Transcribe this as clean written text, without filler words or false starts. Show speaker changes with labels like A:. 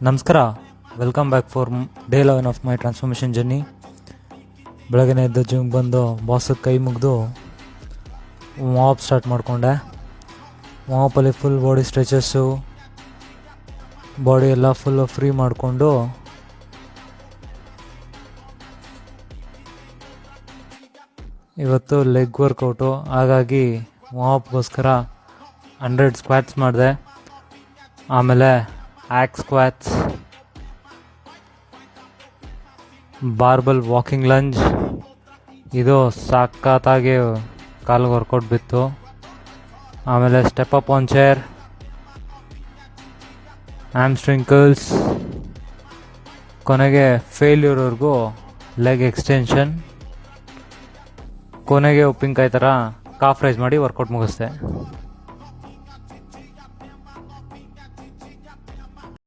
A: ನಮಸ್ಕಾರ, welcome back for day 11 of my transformation journey. ಬೆಳಗ್ಗೆ ಎದ್ದು ಜಿಮ್ಗೆ ಬಂದು ಬಾಸಿಗೆ ಕೈ ಮುಗಿದು ವಾರ್ಮ್ ಸ್ಟಾರ್ಟ್ ಮಾಡಿಕೊಂಡೆ. ವಾರ್ಮಲ್ಲಿ ಫುಲ್ ಬಾಡಿ ಸ್ಟ್ರೆಚಸ್ಸು, ಬಾಡಿ ಎಲ್ಲ ಫುಲ್ಲು ಫ್ರೀ ಮಾಡಿಕೊಂಡು ಇವತ್ತು ಲೆಗ್ ವರ್ಕೌಟು, ಹಾಗಾಗಿ ವಾರ್ಮ್ಗೋಸ್ಕರ 100 ಸ್ಕ್ವಾಟ್ಸ್ ಮಾಡಿದೆ. ಆಮೇಲೆ ಆ್ಯಕ್ ಸ್ಕ್ವಾಟ್ಸ್, ಬಾರ್ಬಲ್ ವಾಕಿಂಗ್ ಲಂಜ್, ಇದು ಸಖತ್ತಾಗಿ ಕಾಲಿಗೆ ವರ್ಕೌಟ್ ಬಿತ್ತು. ಆಮೇಲೆ step up on chair, hamstring curls, ಕೊನೆಗೆ ಫೇಲ್ಯೂರ್ವರೆಗೂ ಲೆಗ್ ಎಕ್ಸ್ಟೆನ್ಷನ್, ಕೊನೆಗೆ ಉಪ್ಪಿನಕಾಯಿ ಥರ ಕಾಫ್ ರೈಸ್ ಮಾಡಿ ವರ್ಕೌಟ್ ಮುಗಿಸ್ದೆ.